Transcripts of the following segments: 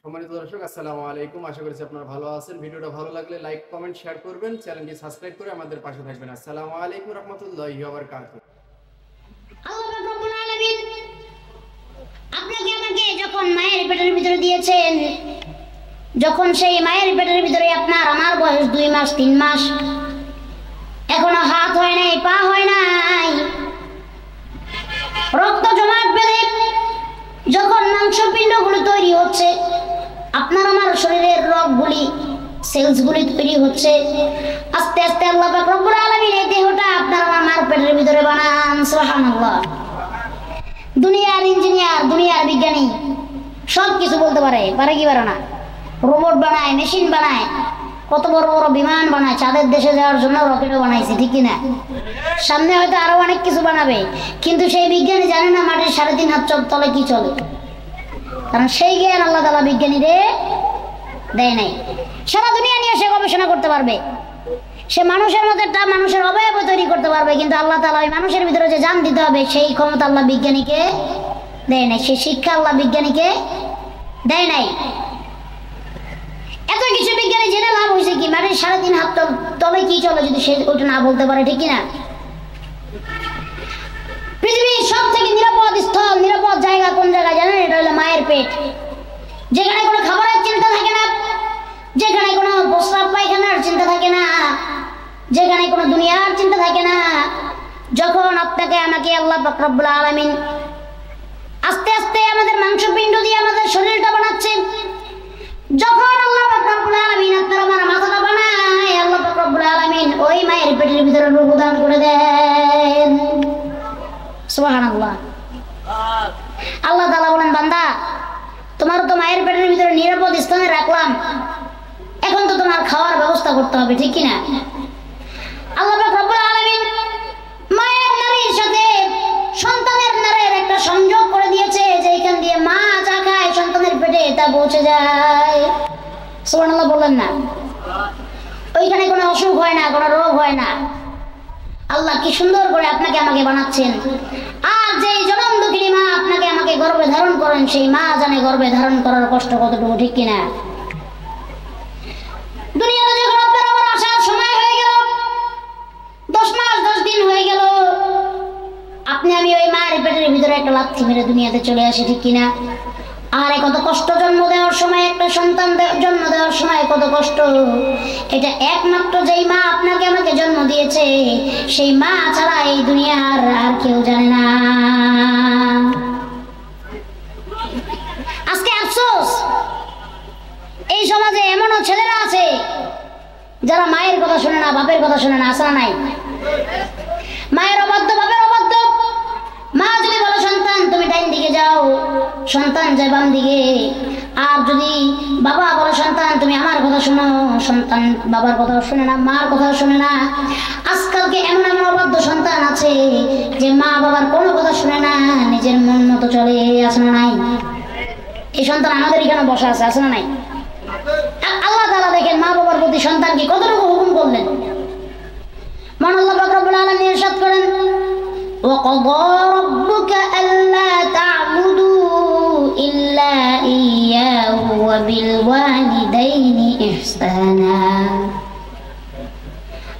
সম্মানিত দর্শক, আসসালামু আলাইকুম। আশা করছি আপনারা ভালো আছেন। ভিডিওটা ভালো লাগলে লাইক, কমেন্ট, শেয়ার করবেন। চ্যানেলটি সাবস্ক্রাইব করে আমাদের পাশে থাকবেন। আসসালামু আলাইকুম রাহমাতুল্লাহি ওয়া বারাকাতুহু। আল্লাহ রাব্বুল আলামিন আপনাকে আমাকে যখন মায়ের পেটের ভিতরে দিয়েছেন, যখন সেই মায়ের পেটের ভিতরে আপনার আমার বয়স 2 মাস 3 মাস, এখনো হাত হয় নাই, পা হয় নাই, রক্ত জমাট বেঁধে যখন মাংসপিণ্ডগুলো তৈরি হচ্ছে, আপনার আমার শরীরের রগগুলি সেলসগুলি তৈরি হচ্ছে, আস্তে আস্তে আল্লাহ পাক রব্বুল আলামিন এই দেহটা আপনার আমার মার পেটের ভিতরে বানান। সুবহানাল্লাহ। দুনিয়ার ইঞ্জিনিয়ার, দুনিয়ার বিজ্ঞানী সব কিছু বলতে পারে, পারে কি পারে না? রোবট বানায়, মেশিন বানায়, কত বড় বড় বিমান বানায়, চাঁদের দেশে যাওয়ার জন্য রকেটও বানাইছে, ঠিক কিনা? সামনে হয়তো আরো অনেক কিছু বানাবে, কিন্তু সেই বিজ্ঞানী জানে না মাটির 3.5 হাত তলে কি চলে, কারণ সেই জ্ঞান আল্লাহ তাআলা বিজ্ঞানীদের দেয় নাই। সারা দুনিয়া নিয়ে সে গবেষণা করতে পারবে, সে মানুষের মতো একটা মানুষের অবয়ব তৈরি করতে পারবে, কিন্তু আল্লাহ তাআলা ওই মানুষের ভিতরে যে জান দিতে হবে সেই ক্ষমতা আল্লাহ বিজ্ঞানীকে দেয় নাই, সেই শিক্ষা আল্লাহ বিজ্ঞানীকে দেয় নাই। এত কিছু বিজ্ঞানী জেনে লাভ হয়েছে কি? মাটির 3.5 হাত তলে কি চলে যদি সে ওইটা না বলতে পারে, ঠিক কিনা? পৃথিবীর সব থেকে নিরাপদ স্থল, নিরাপদ জায়গা কোন জায়গায় জানেন? এটা হলো মায়ের পেট, যেখানে কোনো খাবারের চিন্তা থাকে না, যেখানে কোনো প্রস্রাব পায়খানার চিন্তা থাকে না, যেখানে কোনো দুনিয়ার চিন্তা থাকে না। যখন আপনাকে আমাকে আল্লাহ পাক রব্বুল আলামিন আস্তে আস্তে আমাদের মাংসপিণ্ড দিয়ে আমাদের শরীরটা বানাচ্ছে, যখন আল্লাহ পাক রব্বুল আলামিন আপনার আমার মাথাটা বানায়, আল্লাহ পাক রব্বুল আলামিন ওই মায়ের পেটের ভিতরে রূহ দান করে দেন। সুবহানাল্লাহ। আল্লাহ তাআলা বলেন, বান্দা তোমার তো মায়ের পেটের ভিতরে নিরাপদ স্থানে রাখলাম, এখন তো তোমার খাওয়ার ব্যবস্থা করতে হবে, ঠিক কিনা? আল্লাহ পাক রব্বুল আলামিন মায়ের নারীর সাথে সন্তানের নারীর একটা সংযোগ করে দিয়েছে, যে এখান দিয়ে মা যা খায় সন্তানের পেটে তা পৌঁছে যায়। সুবহানাল্লাহ বললেন না? ওইখানে কোনো অসুখ হয় না, কোনো রোগ হয় না। আল্লাহ কি সুন্দর করে আপনাকে আমাকে বানাচ্ছেন। আর যে জনম দুঃখিনী মা আপনাকে আমাকে গর্ভে ধারণ করেন, সেই মা জানে গর্ভে ধারণ করার কষ্ট কতটুকু, ঠিক কিনা? দুনিয়াতে যখন আপনার আমার আসার সময় হয়ে গেল, 10 মাস 10 দিন হয়ে গেল, আপনি আমি ওই মায়ের পেটের ভিতরে একটা লাথি মেরে দুনিয়াতে চলে আসি, ঠিক কিনা? আর কত কষ্ট জন্ম দেওয়ার সময়, একটা সন্তান জন্ম দেওয়ার সময় কত কষ্ট। এটা একমাত্র যেই মা আপনাকে আমাকে জন্ম দিয়েছে, সেই মা ছাড়া এই দুনিয়ার আর কেউ জানে না। আজকে আফসোস, এই সমাজে এমনও ছেলেরা আছে যারা মায়ের কথা শুনে না, বাপের কথা শুনে না। আছে না নাই? মায়ের অবাধ্য, বাপের অবাধ্য। মা যদি বলে সন্তান তুমি ডাইন দিকে যাও, সন্তান যায় বাম দিকে। আর যদি বাবা বলে সন্তান তুমি আমার কথা শোনো, সন্তান বাবার কথা শুনে না, মার কথা শুনে না। আজকালকে এমন এমন অবাধ্য সন্তান আছে যে মা বাবার কোনো কথা শুনে না, নিজের মন মতো চলে। আছে না নাই? এই সন্তান আমাদের এখানে বসা আছে, আছে না নাই? আল্লাহ তাআলা দেখেন মা বাবার প্রতি সন্তানকে কতটুকু হুকুম করলেন। মান আল্লাহ পাক রব্বুল আলামিন ইরশাদ করেন, وَقَضَى رَبُّكَ أَلَّا تَعْبُدُوا إِلَّا إِيَّاهُ وَبِالْوَالِدَيْنِ إِحْسَانًا।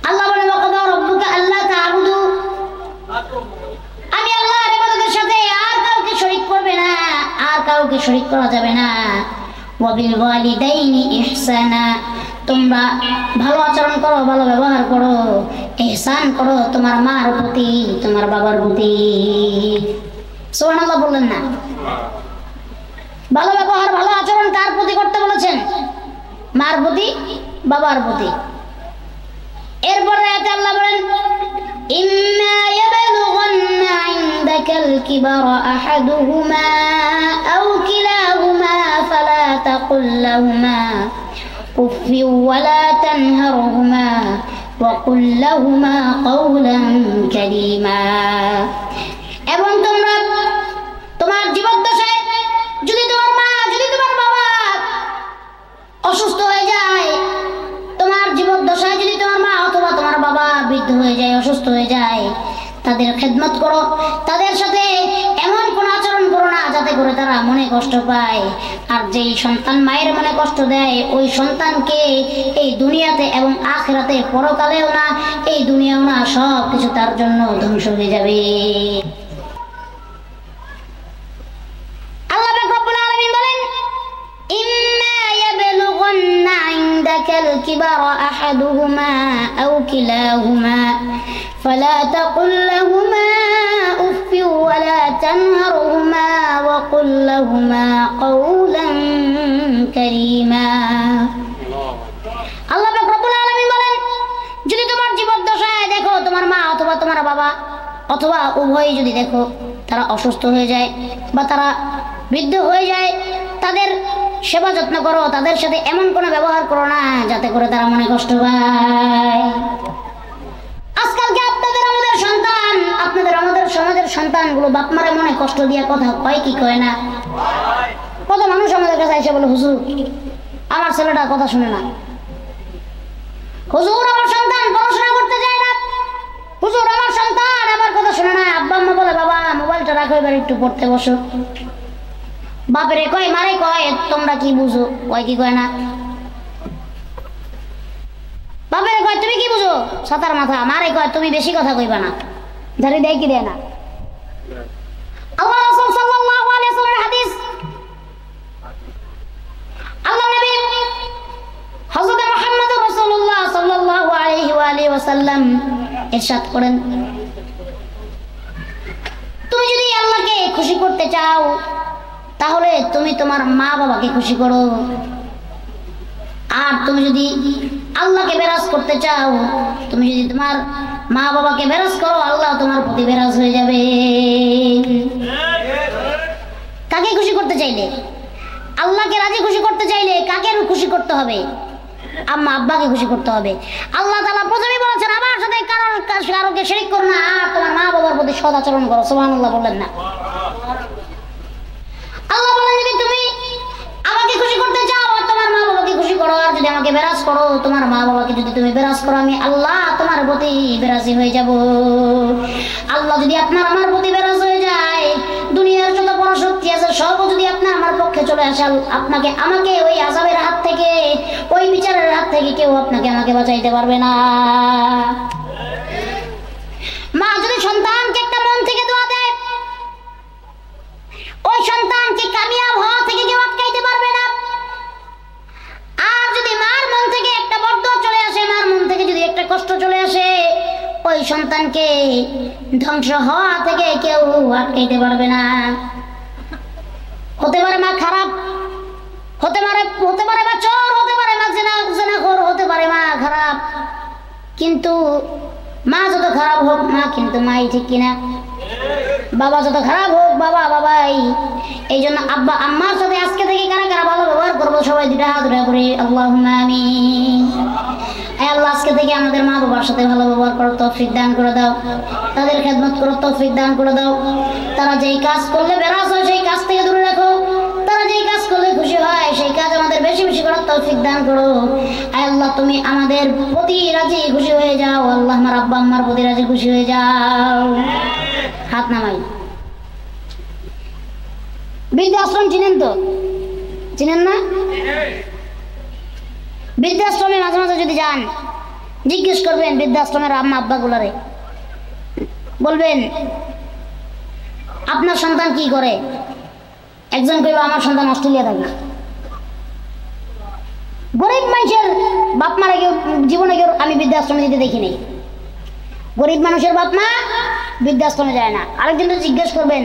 আল্লাহ বলেন, وَقَضَى رَبُّكَ أَلَّا تَعْبُدُوا, আমি আল্লাহর ইবাদতের সাথে আর কাউকে শরীক করবে না, আর কাউকে শরীক করা যাবে না। وَبِالْوَالِدَيْنِ إِحْسَانًا, তোমরা ভালো আচরণ করো, ভালো ব্যবহার করো, ইহসান করো তোমার মার প্রতি, তোমার বাবার প্রতি। সুবহানাল্লাহ বললেন না? ভালো ব্যবহার, ভালো আচরণ কার প্রতি করতে বলেছেন? মার প্রতি, বাবার প্রতি। এরপরে আয়াতে আল্লাহ বলেন, ইম্মা ইয়াবলুগান্না ইনদাকাল কিবারা আহাদুহুমা আও কিলাহুমা ফালা তাকুল লাহুমা উফি ওয়ালা তানহারহুমা وَقُلْ لَهُمَا قَوْلًا كَرِيمًا। এবং তোমরা তোমার জীবদ্দশায় যদি তোমার মা, যদি তোমার বাবা অসুস্থ হয়ে যায়, তোমার জীবদ্দশায় যদি তোমার মা অথবা তোমার বাবা বৃদ্ধ হয়ে যায়, অসুস্থ হয়ে যায়, তাদের খেদমত করো, তাদের সাথে এমন কোন আচরণ করো না যাতে করে তারা মনে কষ্ট পায়। আর যেই সন্তান মায়ের মনে কষ্ট দেয় ওই সন্তানকে এই দুনিয়াতে এবং আখিরাতে পরকালেও না এই দুনিয়াও না সব কিছু তার জন্য ধ্বংস হয়ে যাবে। আল্লাহ পাক রব্বুল আলামিন বলেন ইম্মা ইয়াবলুগান্না ইনদাকাল কিবারা আহাদুহুমা আও কিলাহুমা ফালা তাকুল লাহুমা উফ ওয়ালা তানহারহুমা ওয়া কুল লাহুমা কাওলান কারীমা। আল্লাহ পাক রব্বুল আলামিন বলেন যদি তোমার জীবদ্দশায় দেখো তোমার মা অথবা তোমার বাবা অথবা উভয়ই যদি দেখো তারা অসুস্থ হয়ে যায় বা তারা বৃদ্ধ হয়ে যায়, তাদের সেবা যত্ন করো, তাদের সাথে এমন কোনো ব্যবহার করো না যাতে করে তারা মনে কষ্ট পায়। আজকালকে আপনাদের আমাদের সন্তান, আপনাদের আমাদের সমাজের সন্তানগুলো বাপ মারে মনে কষ্ট দিয়ে কথা কয় কি কয় না? কত মানুষ আমাদের কাছে এসে বলে হুজুর আমার ছেলেটা কথা শুনে না, হুজুর আমার সন্তান পড়াশোনা করতে যায় না, হুজুর আমার সন্তান আমার কথা শুনে না। আব্বা আম্মা বলে বাবা মোবাইলটা রাখো এবার একটু পড়তে বসো। বাপরে কয় মারে কয় তোমরা কি বুঝো, কয় কি কয় না। বাপরে কয় তুমি কি বুঝো সাতার মাথা, মারে কয় তুমি বেশি কথা কইবা না, ঝাড়ি দেয় কি দেয় না। আল্লাহ রাসূল সাল্লাল্লাহু আলাইহি ওয়াসাল্লামের হাদিস, আল্লাহ নবী হযরত মুহাম্মদ রাসূলুল্লাহ সাল্লাল্লাহু আলাইহি ওয়া আলিহি ওয়াসাল্লাম ইরশাদ করেন তুমি যদি আল্লাহকে খুশি করতে চাও তাহলে তুমি তোমার মা বাবাকে খুশি করো, আর তুমি যদি আল্লাহকে বেরাজ করতে চাও, তুমি যদি তোমার মা বাবাকে বেরাজ করো আল্লাহ তোমার প্রতি বেরাজ হয়ে যাবে। কাকে খুশি করতে চাইলে, আল্লাহকে রাজি খুশি করতে চাইলে কাকে খুশি করতে হবে? আম্মা আব্বাকে খুশি করতে হবে। আল্লাহ তাআলা প্রথমে বলেছেন আমার সাথে কারোকে শিরক করো না, আর তোমার মা বাবার প্রতি সদাচরণ করো। সুবহানাল্লাহ বললেন না? আল্লাহ বলেন যদি তুমি আমাকে খুশি করতে চাও আর তোমার মা বাবাকে খুশি করো, আর যদি আমাকে বেরাজ করো, তোমার মা বাবাকে যদি তুমি বেরাজ করো, আমি আল্লাহ তোমার প্রতি বেরাজি হয়ে যাব। আল্লাহ যদি আপনার আমার প্রতি বেরাজ হয়ে যায়, দুনিয়ার যত বড় শক্তি আছে সব যদি আপনার আমার পক্ষে চলে আসে, আপনাকে আমাকে ওই আযাবের হাত থেকে ওই বিচারের হাত থেকে কেউ আপনাকে আমাকে বাঁচাইতে পারবে না। মা যদি সন্তানকে একটা মন থেকে দোয়া দেয়, ওই সন্তানকে কামিয়াব হওয়া থেকে কেউ আটকাইতে পারবে না। আর যদি মার মন থেকে একটা বরদোয়া চলে আসে, মার মন থেকে যদি একটা কষ্ট চলে আসে, ওই সন্তানকে ধ্বংস হওয়া থেকে কেউ আটকাইতে পারবে না। হতে পারে মা খারাপ, হতে পারে মা চোর, হতে পারে মা জিনাখোর, হতে পারে মা খারাপ, কিন্তু মা যত খারাপ হোক মা কিন্তু মাই, ঠিক কিনা? বাবা যত খারাপ হোক বাবা বাবাই। এই জন্য আব্বা আম্মার সাথে আজকে থেকে কারা কারা ভালো ব্যবহার করবো সবাই দুটা হাত উঠে করে আল্লাহুম্মা আমিন। আল্লাহ আজকে থেকে আমাদের মা বাবার সাথে ভালো ব্যবহার করার তৌফিক দান করে দাও, তাদের খেদমত করার তৌফিক দান করে দাও। তারা যেই কাজ করলে বেরাস হয় সেই কাজ থেকে দূরে রাখো, তারা যেই কাজ করলে খুশি হয় সেই কাজ আমাদের বেশি বেশি করার তৌফিক দান করো। আল্লাহ তুমি আমাদের প্রতি রাজি খুশি হয়ে যাও, আল্লাহ আমার আব্বা আম্মার প্রতি রাজি খুশি হয়ে যাও। হাত নামাই। বৃদ্ধাশ্রম চিনেন তো? চিনেন না? বৃদ্ধাশ্রমে মাঝে মাঝে যদি যান জিজ্ঞেস করবেন বৃদ্ধাশ্রমের আম্মা আব্বা গুলারে, বলবেন আপনার সন্তান কি করে? একজন কইবে আমার সন্তান অস্ট্রেলিয়া থাকে। গরিব মানুষের বাপ মারা কেউ জীবনে কেউ আমি বৃদ্ধাশ্রমে যেতে দেখিনি। গরিব মানুষের বাপ মা বৃদ্ধাশ্রমে যায় না। আরেকজন তো জিজ্ঞেস করবেন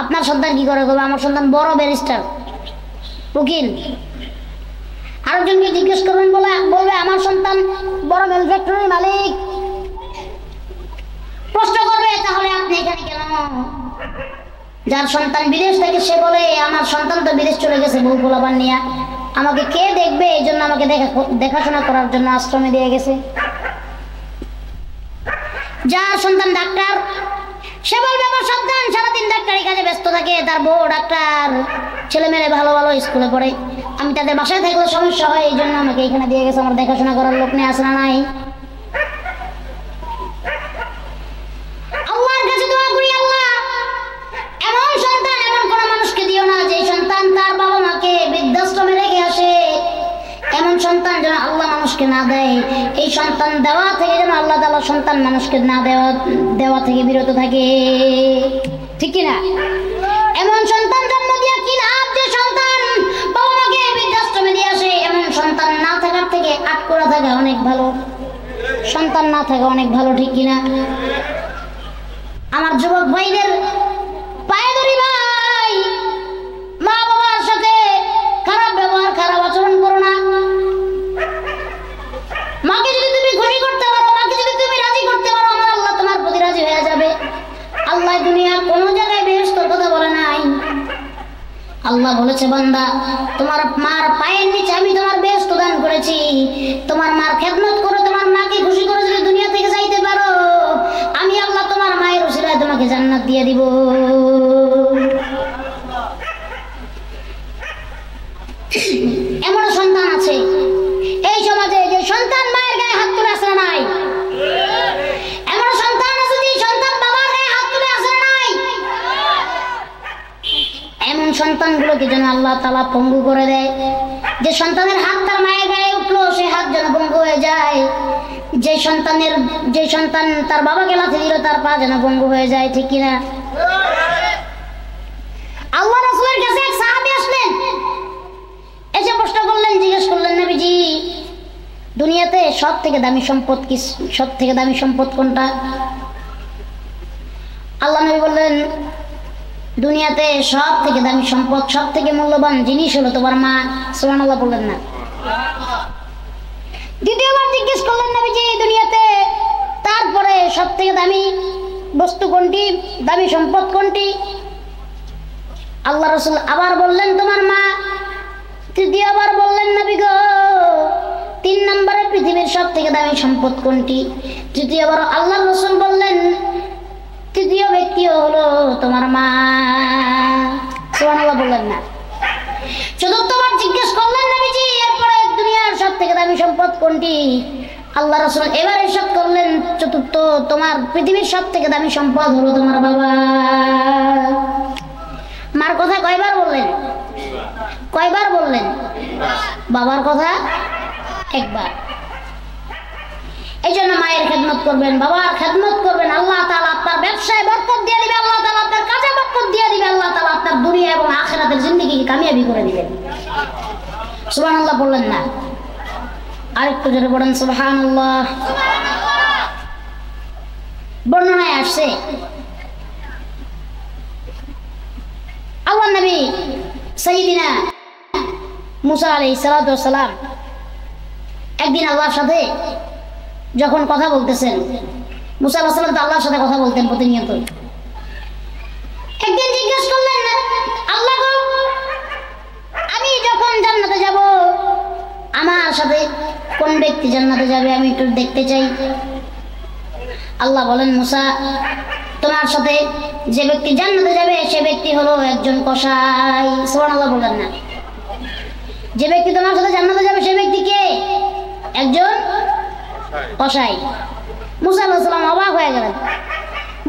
আপনার সন্তান কি করে? কবে আমার সন্তান বড় ব্যারিস্টার, উকিল। আরেকজনকে জিজ্ঞেস করবেন বলবে আমার সন্তান বড় মিল ফ্যাক্টরির মালিক। প্রশ্ন করবে তাহলে আপনি এখানে কেন? যার সন্তান বিদেশ থেকে সে বলে আমার সন্তান তো বিদেশ চলে গেছে বউ পোলাপান নিয়ে, আমাকে কে দেখবে, এই জন্য আমাকে দেখাশোনা করার জন্য আশ্রমে দিয়ে গেছে। যার সন্তান ডাক্তার সে বলবে আমার সন্তান সারাদিন ডাক্তারি কাজে ব্যস্ত থাকে, তার বউ ডাক্তার, ছেলে মেয়ে ভালো ভালো স্কুলে পড়ে, আমি তাদের বাসায় থাকলে সমস্যা হয় এই জন্য আমাকে এখানে দিয়ে গেছে, আমার দেখাশোনা করার লোক নেই, আসে না নাই? আল্লাহর কাছে দোয়া করি আল্লাহ এমন সন্তান এমন কোন মানুষকে দিও না যে সন্তান তার মানুষকে না দেয়, এই সন্তান দেওয়া থেকে যেন আল্লাহ তাআলা সন্তান মানুষকে না দেওয়া থেকে বিরত থাকে, ঠিক কি না? এমন সন্তান জন্ম দিয়ে কি লাভ যে সন্তান বাবা মাকে বৃদ্ধাশ্রমে দিয়ে আসে? এমন সন্তান না থাকার থেকে আটকরা থাকা অনেক ভালো, সন্তান না থাকা অনেক ভালো, ঠিক কিনা? আমার যুবক ভাইদের পায়ে ধরি ভাই, মা বাবার সাথে খারাপ ব্যবহার খারাপ আচরণ করো না। মাকে যদি তুমি খুশি করতে পারো, মাকে যদি তুমি রাজি করতে পারো, আমার আল্লাহ তোমার প্রতি রাজি হয়ে যাবে। আল্লাহ দুনিয়ার কোন জায়গায় বেহেশতের কথা বলে নাই। আল্লাহ বলেছে বান্দা তোমার মার পায়ের নিচে আমি তোমার বেহেশত দান করেছি, তোমার মার খেদমত করো, তোমার মাকে খুশি করে যদি দুনিয়া থেকে যাইতে পারো, আমি আল্লাহ তোমার মায়ের উসিলায় তোমাকে জান্নাত দিয়ে দিব। এমন সন্তান আছে এই সমাজে যে সন্তান মায়ের গায়ে হাত তুলে আসে নাই, এমন সন্তান আছে যে সন্তান বাবার গায়ে হাত তুলে আসে নাই। এমন সন্তানগুলোকে যেন আল্লাহ তাআলা পঙ্গু করে দেয়। যে সন্তানের হাত তার মায়ের গায়ে উঠলো সে হাত যেন পঙ্গু হয়ে যায়। যে সন্তান তার বাবাকে লাথি দিল তার পা যেন পঙ্গু হয়ে যায়, ঠিক কিনা? আল্লাহ রাসূলের কাছে এক সাহাবী আসলেন, এসে প্রশ্ন করলেন, জিজ্ঞেস করলেন, নবীজি দুনিয়াতে সব থেকে দামি সম্পদ কি? সব থেকে দামি সম্পদ কোনটা? আল্লাহ নবী বললেন দুনিয়াতে সব থেকে দামি সম্পদ, সব থেকে মূল্যবান জিনিস হলো তোমার মা। সুবহানাল্লাহ বললেন না? দ্বিতীয়বার জিজ্ঞেস করলেন, নবীজি দুনিয়াতে তারপরে সব থেকে দামি বস্তু কোনটি, দামি সম্পদ কোনটি? আল্লাহ রাসূল আবার বললেন তোমার মা। তৃতীয়বার বললেন, নবী গো 3 নম্বরে পৃথিবীর সব থেকে দামি সম্পদ কোনটি? তৃতীয়বার আল্লাহ রাসূল বললেন তৃতীয় ব্যক্তিও হলো তোমার মা। সুবহানাল্লাহ বললেন না? চতুর্থবার জিজ্ঞেস করলেন, নবীজি এরপরে দুনিয়ার সব থেকে দামি সম্পদ কোনটি? আল্লাহ রাসূল এবার ইরশাদ করলেন চতুর্থ, তোমার পৃথিবীর সব থেকে দামি সম্পদ হলো তোমার বাবা। মার কথা কয়বার বললেন? কয়বার বললেন? বাবার কথা একবার। এই জন্য মায়ের খেদমত করবেন, বাবার খেদমত করবেন। আল্লাহ তাআলা আপনার ব্যবসায় বরকত দিয়ে দিবে, আল্লাহ তাআলা আপনার কাজে বরকত দিয়ে দিবে, আল্লাহ তাআলা আপনার দুনিয়া এবং আখিরাতের জিন্দেগিকে কামিয়াবি করে দিবেন। সুবহানাল্লাহ বললেন না? আরেকটু জোরে বলেন সুবহানাল্লাহ। বর্ণনায় আসছে আল্লাহ নবী সাইয়্যিদিনা মুসা আলাইহিস সালাতু ওয়াস সালাম একদিন আল্লাহর সাথে যখন কথা বলতেছেন, মুসা আলাইহিস সালাম তো আল্লাহর সাথে কথা বলতেন প্রতিনিয়ত। একদিন জিজ্ঞেস করলেন, আল্লাহ গো আমি যখন জান্নাতে যাব আমার সাথে কোন ব্যক্তি জান্নাতে যাবে আমি একটু দেখতে চাই। আল্লাহ বলেন, মুসা তোমার সাথে যে ব্যক্তি জান্নাতে যাবে সে ব্যক্তি হলো একজন কসাই। সুবহানাল্লাহ বলেন না? যে ব্যক্তি তোমার সাথে জান্নাতে যাবে সে ব্যক্তি কে? একজন কসাই। মুসা আলাইহিস সালাম অবাক হয়ে গেলেন,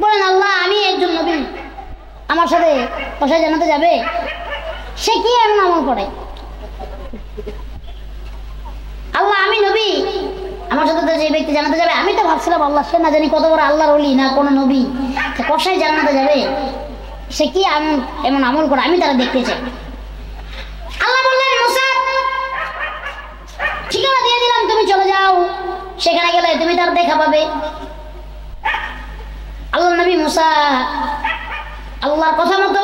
বলেন আল্লাহ আমি একজন নবী, আমার সাথে কসাই জান্নাতে যাবে? সে কি এমন আমল করে? আল্লাহ আমি নবী, আমার সাথে যে ব্যক্তি জান্নাতে যাবে, আমি তো ভাবছিলাম আল্লাহ সে না জানি কত বড় আল্লাহর ওলি না কোনো নবী, কসাই জান্নাতে যাবে, সে কি এমন আমল করে আমি তারা দেখতে চাই। আল্লাহ বললেন, মুসা ঠিকানা দিয়ে দিলাম, তুমি চলে যাও, সেখানে গেলে তুমি তার দেখা পাবে। আল্লাহ নবী মুসা আল্লাহর কথা মতো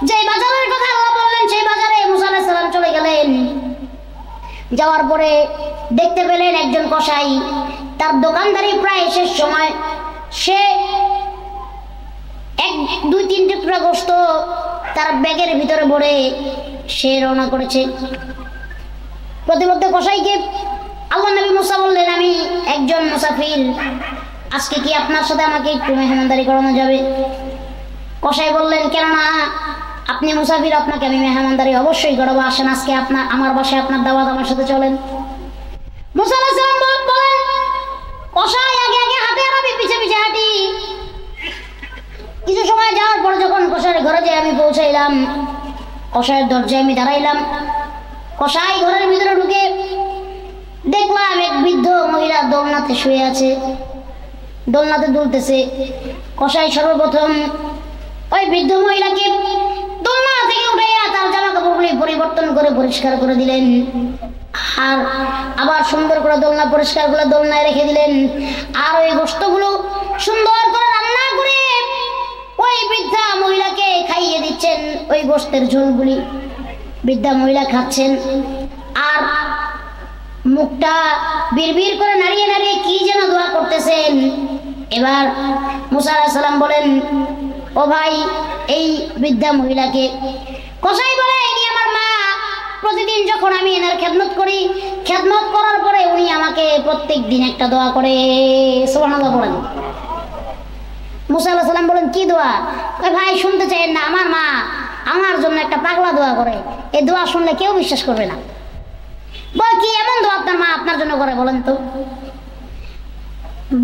যে বাজারের কথা আল্লাহ বললেন সেই বাজারে মুসা আলাইহিস সালাম চলে গেলেন। যাওয়ার পরে দেখতে পেলেন একজন কসাই, তার দোকানদারি প্রায় শেষ সময়, সে 1-2-3 টুকরা গোশত তার ব্যাগের ভিতরে ভরে সে রওনা করেছে। প্রতিমধ্যে কসাইকে আল্লাহ নবী মুসা বললেন, আমি একজন মুসাফির, আজকে কি আপনার সাথে আমাকে একটু মেহমানদারি করানো যাবে? কসাই বললেন, কেন না, আপনি মুসাফির, আপনাকে আমি মেহমানদারি অবশ্যই করাবো, আসেন আজকে আমার বাসায় আপনার দাওয়াত, আমার সাথে চলেন। মুসা আলাইহিস সালাম বলেন, কসাই আগে আগে হাঁটে আর আমি পিছে পিছে হাঁটি। কিছু সময় যাওয়ার পর যখন কসাইয়ের ঘরে যাই আমি পৌঁছাইলাম, কসাইয়ের দরজায় আমি দাঁড়াইলাম। কসাই ঘরের ভিতরে ঢুকে দেখলাম এক বৃদ্ধ মহিলা দোলনাতে শুয়ে আছে, দোলনাতে দুলতেছে। কসাই সর্বপ্রথম ওই বৃদ্ধ মহিলাকে দোলনা থেকে উঠাইয়া তার জামা কাপড়গুলি পরিবর্তন করে পরিষ্কার করে দিলেন, আর আবার সুন্দর করে দোলনা পরিষ্কার করে দোলনায় রেখে দিলেন। আর ওই গোশতগুলো সুন্দর করে রান্না করে ওই বৃদ্ধা মহিলাকে খাইয়ে দিচ্ছেন। ওই গোশতের ঝোলগুলি বৃদ্ধা মহিলা খাচ্ছেন, আর মুখটা বিড়বিড় করে নাড়িয়ে নাড়িয়ে কি যেন দোয়া করতেছেন। এবার মুসা আলাইহিস সালাম বলেন, ও ভাই, এই বৃদ্ধা মহিলাকে। কসাই বলে, ইনি আমার মা। প্রতিদিন যখন আমি এনার খেদমত করি, খেদমত করার পরে উনি আমাকে প্রত্যেক দিন একটা দোয়া করে। সুবহানাল্লাহ বলেন। মুসা আলাইহিস সালাম বলেন, কি দোয়া? ওই ভাই শুনতে চাইেন না, আমার মা আমার জন্য একটা পাগলা দোয়া করে। এই দোয়া শুনলে কেউ বিশ্বাস করবে না। বল, কি এমন দোয়া আপনার মা আপনার জন্য করে বলেন তো?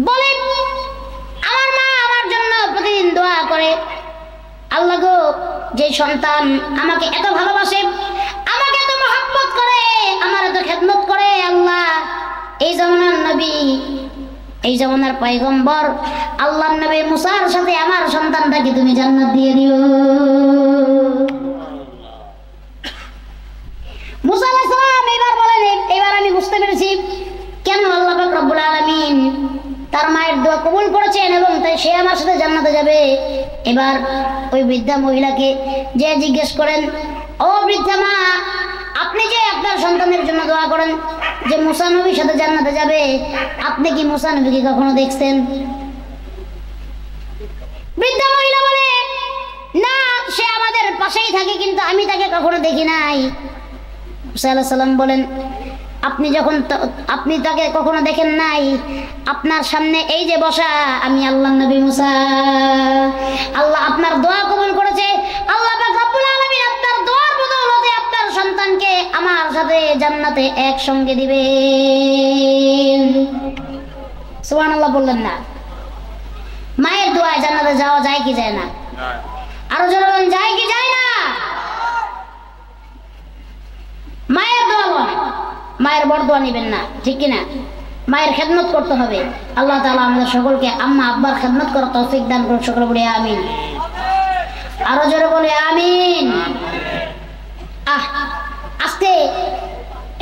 বলে, আমার মা আমার জন্য প্রতিদিন দোয়া করে, আল্লাহ গো, যে সন্তান আমাকে এত ভালোবাসে, আমাকে এত মহব্বত করে, আমার এত খেদমত করে, আল্লাহ এই জামানার নবী, এই জামানার পয়গম্বর আল্লাহর নবী মুসার সাথে আমার সন্তানটাকে তুমি জান্নাত দিয়ে দিও। মুসা আলাইহিস সালাম এবার বলেন, এবার আমি বুঝতে পেরেছি কেন আল্লাহ পাক রব্বুল আলামিন তার মায়ের দোয়া কবুল করেছেন এবং তাই সে আমার সাথে জান্নাতে যাবে। এবার ওই বৃদ্ধা মহিলাকে যে জিজ্ঞেস করেন, ও বৃদ্ধা মা, আপনি যে আপনার সন্তানের জন্য দোয়া করেন যে মুসা নবীর সাথে জান্নাতে যাবে, আপনি কি মুসা নবীকে কখনো দেখছেন? বৃদ্ধা মহিলা বলে, না, সে আমাদের পাশেই থাকে, কিন্তু আমি তাকে কখনো দেখি নাই। মুসা আলাইহিস সালাম বলেন, আপনি তাকে কখনো দেখেন নাই, আপনার সামনে এই যে বসা আমি আল্লাহ নবী মুসা, আল্লাহ আপনার দোয়া কবুল করেছে। আল্লাহ পাক রব্বুল আলামিন আপনার দোয়ার বদৌলতে আপনার সন্তানকে আমার সাথে জান্নাতে একসঙ্গে দিবেন। সুবহানাল্লাহ বললেন না? মায়ের দোয়ায় জান্নাতে যাওয়া যায় কি যায় না? আরো জোরে বলেন, যায় কি যায় না? মায়ের দোয়া বলে, মায়ের বরদোয়া নেবেন না, ঠিক কিনা? মায়ের খেদমত করতে হবে। আল্লাহ তাআলা আমাদের সকলকে আম্মা আব্বার খেদমত করার তৌফিক দান করুন। সকলে বলি আমিন। আরো জোরে বলে আমিন। আজকে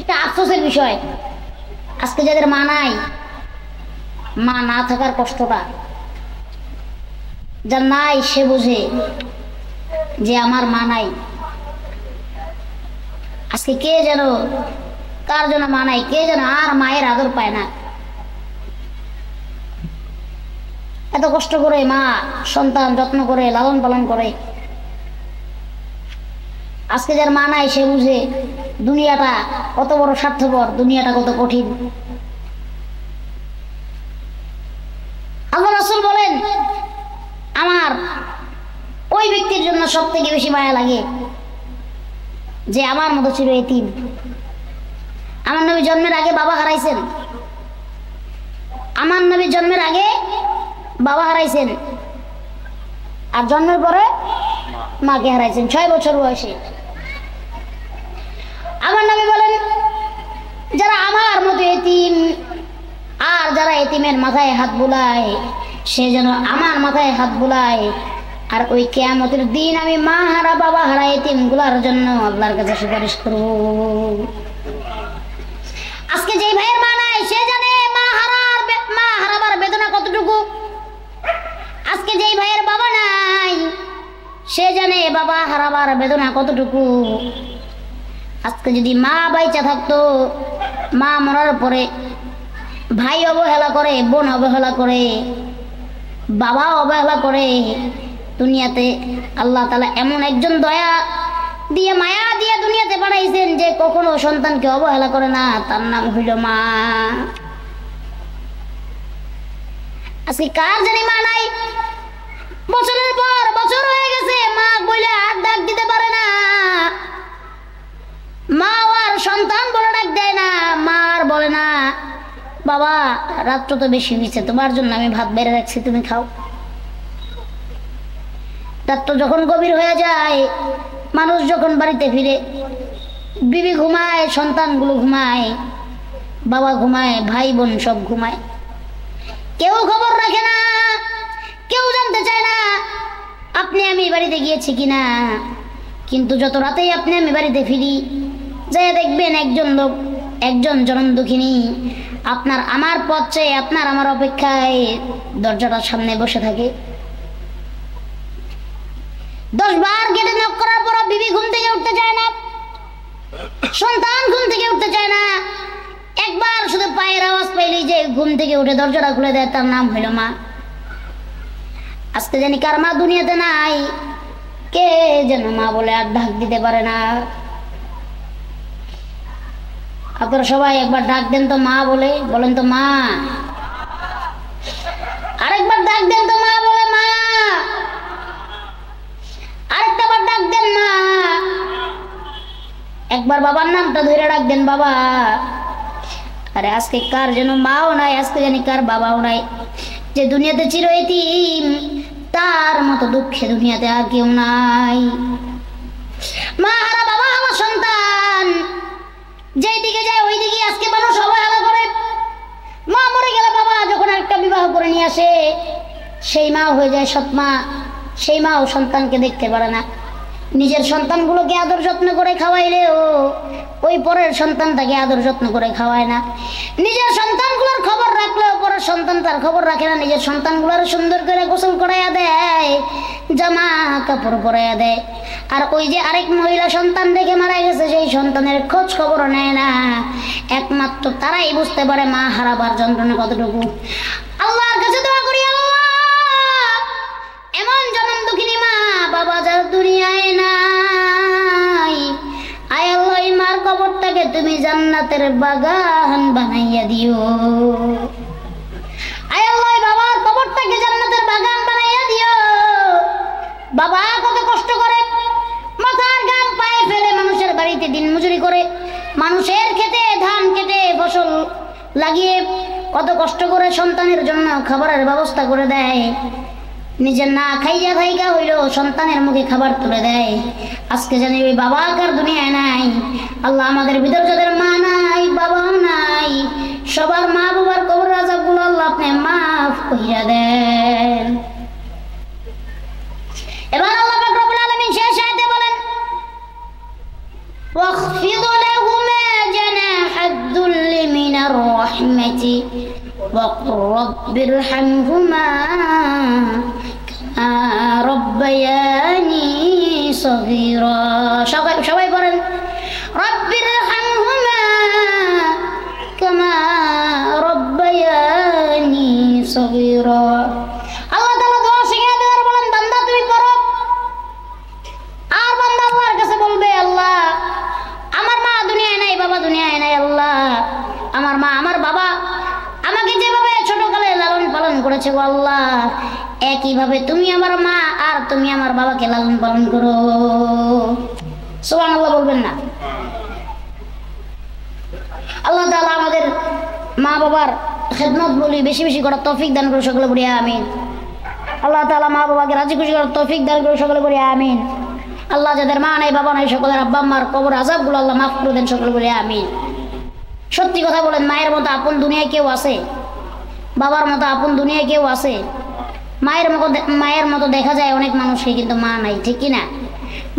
একটা আফসোসের বিষয়, আজকে যাদের মা নাই, মা না থাকার কষ্টটা যার নাই সে বোঝে যে আমার মা নাই। আজকে কে যেন, কার জন্য মা নাই, কে যেন আর মায়ের আদর পায় না। এত কষ্ট করে মা সন্তান যত্ন করে লালন পালন করে, আজকে যার মা নাই সে বুঝে দুনিয়াটা কত বড় স্বার্থপর, দুনিয়াটা কত কঠিন। আল্লাহ রাসূল বলেন, আমার ওই ব্যক্তির জন্য সব থেকে বেশি মায়া লাগে যে আমার মতো ছিল এতিম। আমার নবী জন্মের আগে বাবা হারাইছেন, আমার নবী জন্মের আগে বাবা হারাইছেন, আর জন্মের পরে মাকে হারাইছেন 6 বছর বয়সে। আমার নবী বলেন, যারা আমার মতো এতিম, আর যারা এতিমের মাথায় হাত বুলায়, সে যেন আমার মাথায় হাত বুলায়। আর ওই কিয়ামতের দিন আমি মা হারা বাবা হারা এতিম গুলার জন্য আল্লাহর কাছে সুপারিশ করব। আজকে যেই ভাইয়ের মা নাই সে জানে মা হারাবার বেদনা কতটুকু। আজকে যেই ভাইয়ের বাবা নাই সে জানে বাবা হারাবার বেদনা কতটুকু। আজকে যদি মা বাইচা থাকতো, মা মরার পরে ভাই অবহেলা করে, বোন অবহেলা করে, বাবা অবহেলা করে, দুনিয়াতে আল্লাহ তাআলা এমন একজন দয়া দিয়ে মায়া দিয়ে দুনিয়াতে পাঠাইছেন যে কখনো সন্তানকে অবহেলা করে না, তার নাম হইল মা। আজকে কার জানি মা নাই, বছরের পর বছর হয়ে গেছে, মা বলে আর ডাক দিতে পারে না, মা আর সন্তান বলে ডাক দেয় না, মা আর বলে না বাবা রাত্র তো বেশি হয়েছে, তোমার জন্য আমি ভাত বেড়ে রাখছি, তুমি খাও। রাত্র যখন গভীর হয়ে যায়, মানুষ যখন বাড়িতে ফিরে, বিবি ঘুমায়, সন্তানগুলো ঘুমায়, বাবা ঘুমায়, ভাই বোন সব ঘুমায়, কেউ খবর রাখে না, কেউ জানতে চায় না আপনি আমি বাড়িতে গিয়েছি কিনা। কিন্তু যত রাতেই আপনি আমি বাড়িতে ফিরি, যাই দেখবেন একজন লোক, একজন জনম দুঃখিনী আপনার আমার পথ চেয়ে আপনার আমার অপেক্ষায় দরজাটার সামনে বসে থাকে। 10 বার গেটে নক করার পর বিবি ঘুম থেকে উঠতে চায় না, সন্তান ঘুম থেকে উঠতে চায় না। একবার শুধু পায়ের আওয়াজ পাইলেই যে ঘুম থেকে উঠে দরজাটা খুলে দেয়, তার নাম হইল মা। আজকে জানি কার মা দুনিয়াতে নাই, কে যেন মা বলে আর ডাক দিতে পারে না। আপনারা সবাই একবার ডাক দেন তো মা বলে, বলেন তো মা। আরেকবার ডাক দেন তো মা বলে, মা। আরেকটা বার ডাক দেন মা। একবার বাবার নামটা ধরে ডাক দেন বাবা। আরে আজকে কার যেন মাও নাই, আজকে জানি কার বাবাও নাই। যে দুনিয়াতে চির এতিম, তার মতো দুঃখে দুনিয়াতে আর কেউ নাই। মা হারা বাবা আমার সন্তান যেই দিকে যায় ওই দিকে আজকে মানুষ অবহেলা করে। মা মরে গেলে বাবা যখন একটা বিবাহ করে নিয়ে আসে, সেই মাও হয়ে যায় সৎ মা, সেই মাও সন্তানকে দেখতে পারে না। নিজের সন্তানগুলোকে আদর যত্ন করে খাওয়াইলেও ওই পরের সন্তানটাকে আদর যত্ন করে খাওয়ায় না। নিজের সন্তানগুলোর খবর রাখলেও পরের সন্তান তার খবর রাখে না। নিজের সন্তানগুলোর সুন্দর করে গোসল করাইয়া দেয়, জামা কাপড় পরাইয়া দেয়, আর ওই যে আরেক মহিলা সন্তান দেখে মারা গেছে সেই সন্তানের খোঁজ খবরও নেয় না। একমাত্র তারাই বুঝতে পারে মা হারাবার যন্ত্রণা কতটুকু। আল্লাহর কাছে দোয়া করি, আল্লাহ এমন জনম দুঃখিনী মা বাবা যার দুনিয়ায় নাই, আয় আল্লাহ এই মার কবরটাকে তুমি জান্নাতের বাগান বানাইয়া দিও। আয় আল্লাহ বাবার কবরটাকে জান্নাতের বাগান বানাইয়া দিও। বাবা কত কষ্ট করে, মাথার ঘাম পায়ে ফেলে মানুষের বাড়িতে দিন মজুরি করে, মানুষের খেতে ধান কেটে ফসল লাগিয়ে কত কষ্ট করে সন্তানের জন্য খাবারের ব্যবস্থা করে দেয়। নিজের না খাইয়া খাইয়া হইলো সন্তানের মুখে খাবার তুলে দেয়। আজকে জানি ওই বাবা কার দুনিয়ায় নাই। আল্লাহ আমাদের ভিতর যাদের মা নাই, বাবাও নাই, সবার মা বাবার কবর আযাবগুলো আল্লাহ আপনি মাফ কইরা দেন। এবার আল্লাহ পাক রব্বুল আলামিন শেষ আয়াতে বলেন, ওয়াখফিদ লাহুমা জানাহাদ-দুল্লি মিনার রাহমাতি ওয়াকুর রাব্বিরহামহুমা রব্বায়ানি সগীরা। সবাই বলেন, রব্বিরহামহুমা কামা রব্বায়ানি সগীরা। আল্লাহ তাআলা দোয়া শিখিয়ে দেওয়ার বলেন, বান্দা তুমি পড়ো। আর বান্দা আল্লাহর কাছে বলবে, আল্লাহ আমার মা দুনিয়ায় নাই, বাবা দুনিয়ায় নাই, আল্লাহ আমার মা আমার বাবা আমাকে যেভাবে ছোটকালে লালন পালন করেছে গো আল্লাহ, একইভাবে তুমি আমার মা আর তুমি আমার বাবাকে লালন পালন করো। সুবহানাল্লাহ বলবেন না? আল্লাহ তাআলা আমাদের মা বাবার খেদমত বলি বেশি বেশি করার তৌফিক দান করুন, সকলে বলি আমিন। আল্লাহ তাআলা মা বাবাকে রাজি খুশি করার তৌফিক দান করুন, সকলে বলি আমিন। আল্লাহ যাদের মা নাই বাবা নাই সকলের আব্বা আম্মার কবর আযাবগুলো আল্লাহ মাফ করে দেন, সকলে বলি আমিন। সত্যি কথা বলেন, মায়ের মতো আপন দুনিয়ায় কেউ আছে? বাবার মতো আপন দুনিয়ায় কেউ আছে? মায়ের মতো দেখা যায় অনেক মানুষকে, কিন্তু মা নাই, ঠিক কিনা?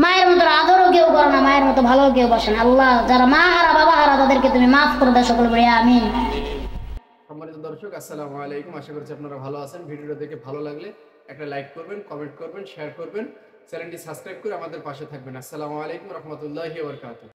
মায়ের মতো আদরও কেউ করে না, মায়ের মতো ভালো কেউ বসে না। আল্লাহ যারা মা হারা বাবা হারা তাদেরকে তুমি মাফ করে দাও, সকলে বলি আমিন। সম্মানিত দর্শক, আসসালামু আলাইকুম। আশা করছি আপনারা ভালো আছেন। ভিডিওটা দেখে ভালো লাগলে একটা লাইক করবেন, কমেন্ট করবেন, শেয়ার করবেন, চ্যানেলটি সাবস্ক্রাইব করে আমাদের পাশে থাকবেন। আসসালামু আলাইকুম রহমতুল্লাহি ওয়া বারাকাতুহু।